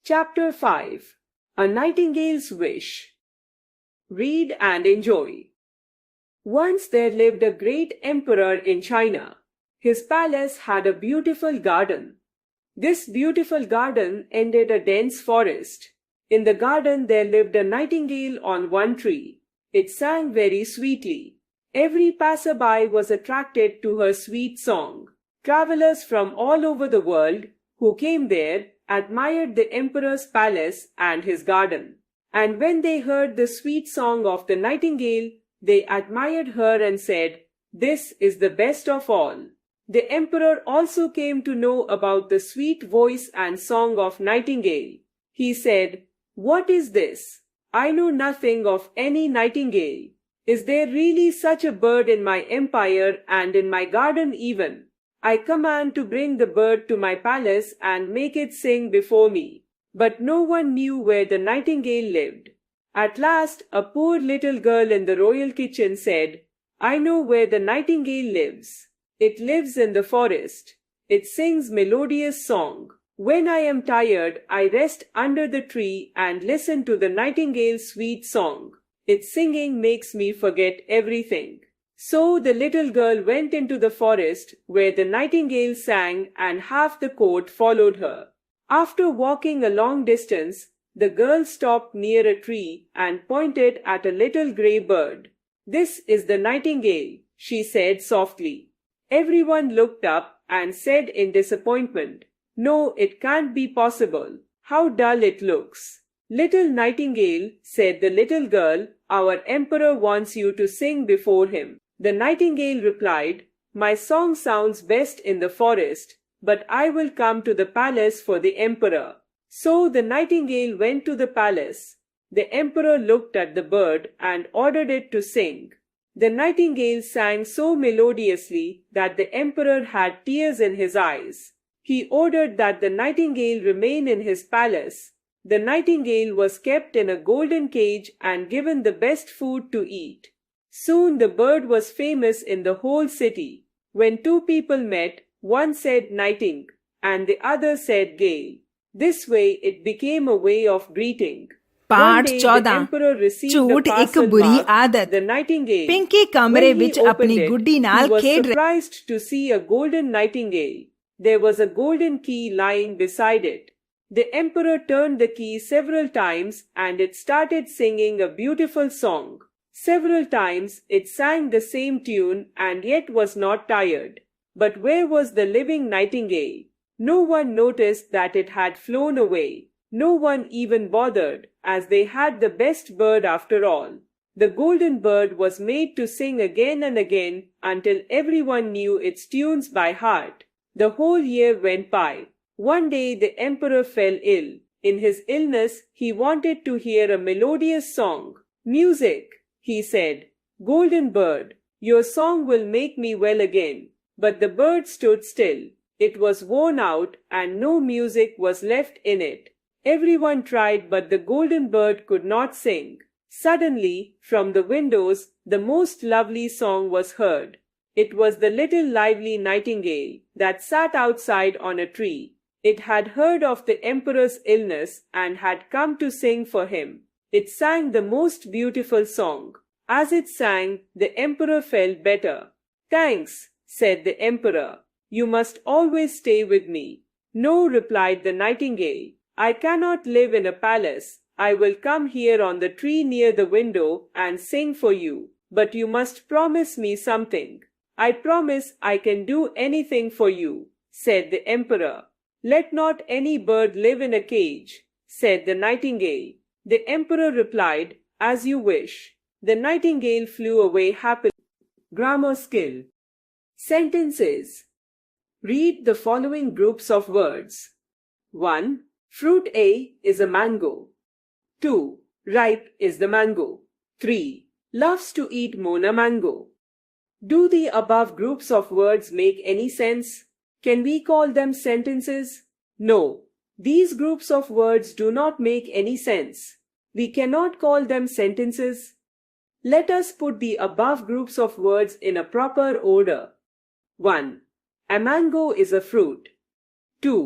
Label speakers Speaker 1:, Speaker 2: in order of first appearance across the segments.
Speaker 1: Chapter 5. A Nightingale's Wish. Read and enjoy. Once there lived a great emperor in China. His palace had a beautiful garden. This beautiful garden ended a dense forest. In the garden there lived a nightingale on one tree. It sang very sweetly. Every passerby was attracted to her sweet song. Travelers from all over the world who came there admired the emperor's palace and his garden. And when they heard the sweet song of the nightingale, they admired her and said, "This is the best of all." The emperor also came to know about the sweet voice and song of Nightingale. He said, "What is this? I know nothing of any nightingale. Is there really such a bird in my empire and in my garden even? I command to bring the bird to my palace and make it sing before me." But no one knew where the nightingale lived. At last, a poor little girl in the royal kitchen said, "I know where the nightingale lives. It lives in the forest. It sings melodious song. When I am tired, I rest under the tree and listen to the nightingale's sweet song. Its singing makes me forget everything." So the little girl went into the forest where the nightingale sang, and half the court followed her. After walking a long distance, the girl stopped near a tree and pointed at a little grey bird. "This is the nightingale," she said softly. Everyone looked up and said in disappointment, "No, it can't be possible. How dull it looks." "Little nightingale," said the little girl, "our emperor wants you to sing before him." The nightingale replied, "My song sounds best in the forest, but I will come to the palace for the emperor." So the nightingale went to the palace. The emperor looked at the bird and ordered it to sing. The nightingale sang so melodiously that the emperor had tears in his eyes. He ordered that the nightingale remain in his palace. The nightingale was kept in a golden cage and given the best food to eat. Soon the bird was famous in the whole city. When two people met, one said nighting and the other said gale. This way it became a way of greeting.
Speaker 2: पाठ
Speaker 1: One day the
Speaker 2: 14
Speaker 1: emperor received a
Speaker 2: ਝੂਠ ਇੱਕ
Speaker 1: parcel
Speaker 2: ਬੁਰੀ
Speaker 1: marked
Speaker 2: ਆਦਤ
Speaker 1: the nightingale.
Speaker 2: Pinky ਕਮਰੇ
Speaker 1: When he
Speaker 2: ਵਿੱਚ
Speaker 1: opened
Speaker 2: ਆਪਣੀ
Speaker 1: it,
Speaker 2: ਗੁੱਡੀ
Speaker 1: he
Speaker 2: ਨਾਲ
Speaker 1: was
Speaker 2: ਖੇਡ
Speaker 1: surprised to see a golden nightingale. There was a golden key lying beside it. The emperor turned the key several times and it started singing a beautiful song. Several times it sang the same tune and yet was not tired. But where was the living nightingale? No one noticed that it had flown away. No one even bothered, as they had the best bird after all. The golden bird was made to sing again and again until everyone knew its tunes by heart. The whole year went by. One day the emperor fell ill. In his illness, he wanted to hear a melodious song. "Music," he said. "Golden bird, your song will make me well again." But the bird stood still. It was worn out and no music was left in it. Everyone tried, but the golden bird could not sing. Suddenly, from the windows, the most lovely song was heard. It was the little lively nightingale that sat outside on a tree. It had heard of the emperor's illness and had come to sing for him. It sang the most beautiful song. As it sang, the emperor felt better. "Thanks," said the emperor. "You must always stay with me." "No," replied the nightingale. "I cannot live in a palace. I will come here on the tree near the window and sing for you. But you must promise me something." "I promise I can do anything for you," said the emperor. "Let not any bird live in a cage," said the nightingale. The emperor replied, "As you wish." The nightingale flew away happily. Grammar skill. Sentences. Read the following groups of words. 1. Fruit A is a mango. 2. Ripe is the mango. 3. Loves to eat Mona mango. Do the above groups of words make any sense? Can we call them sentences? No. These groups of words do not make any sense. We cannot call them sentences. Let us put the above groups of words in a proper order. 1. A mango is a fruit. 2.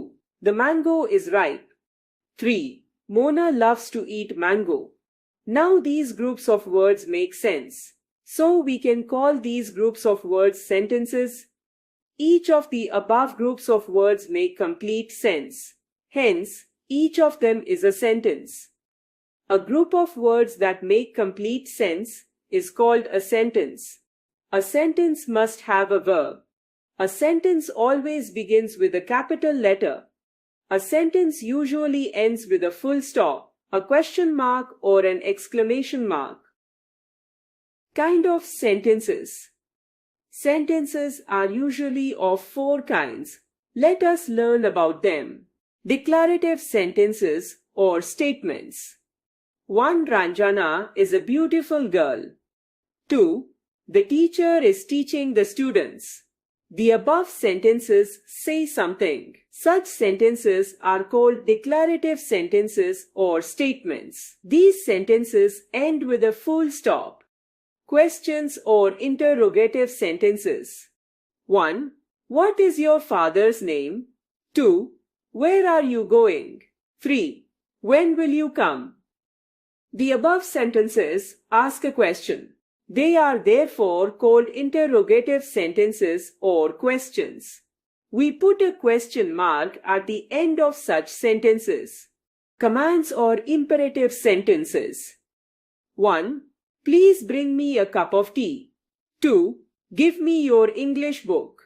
Speaker 1: The mango is ripe. 3. Mona loves to eat mango. Now these groups of words make sense. So we can call these groups of words sentences. Each of the above groups of words make complete sense. Hence, each of them is a sentence. A group of words that make complete sense is called a sentence. A sentence must have a verb. A sentence always begins with a capital letter. A sentence usually ends with a full stop, a question mark, or an exclamation mark. Kind of sentences. Sentences are usually of 4 kinds. Let us learn about them. Declarative sentences or statements. 1. Ranjana is a beautiful girl. 2. The teacher is teaching the students. The above sentences say something. Such sentences are called declarative sentences or statements. These sentences end with a full stop. Questions or interrogative sentences. 1. What is your father's name? 2. Where are you going? 3. When will you come? The above sentences ask a question. They are therefore called interrogative sentences or questions. We put a question mark at the end of such sentences. Commands or imperative sentences. 1. Please bring me a cup of tea. 2. Give me your English book.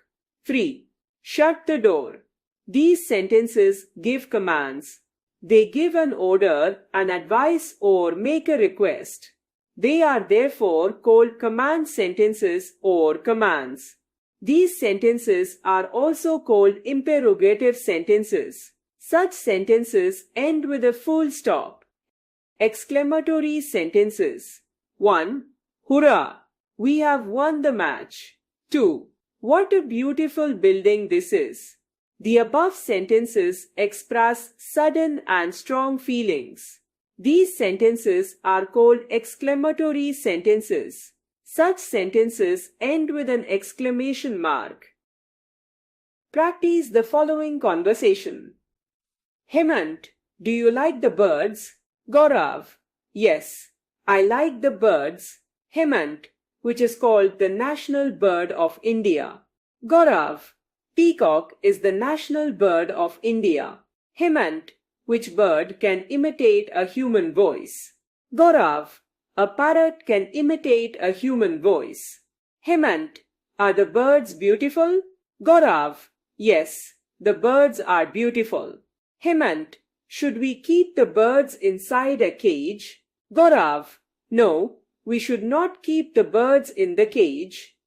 Speaker 1: 3. Shut the door. These sentences give commands. They give an order, an advice, or make a request. They are therefore called command sentences or commands. These sentences are also called imperative sentences. Such sentences end with a full stop. Exclamatory sentences. 1. Hurrah! We have won the match. 2. What a beautiful building this is. The above sentences express sudden and strong feelings. These sentences are called exclamatory sentences. Such sentences end with an exclamation mark. Practice the following conversation. Hemant, do you like the birds? Gaurav, yes, I like the birds. Hemant, which is called the national bird of India. Gaurav, peacock is the national bird of India. Hemant, which bird can imitate a human voice? Gaurav, a parrot can imitate a human voice. Hemant, are the birds beautiful? Gaurav, yes, the birds are beautiful. Hemant, should we keep the birds inside a cage? Gaurav, no, we should not keep the birds in the cage.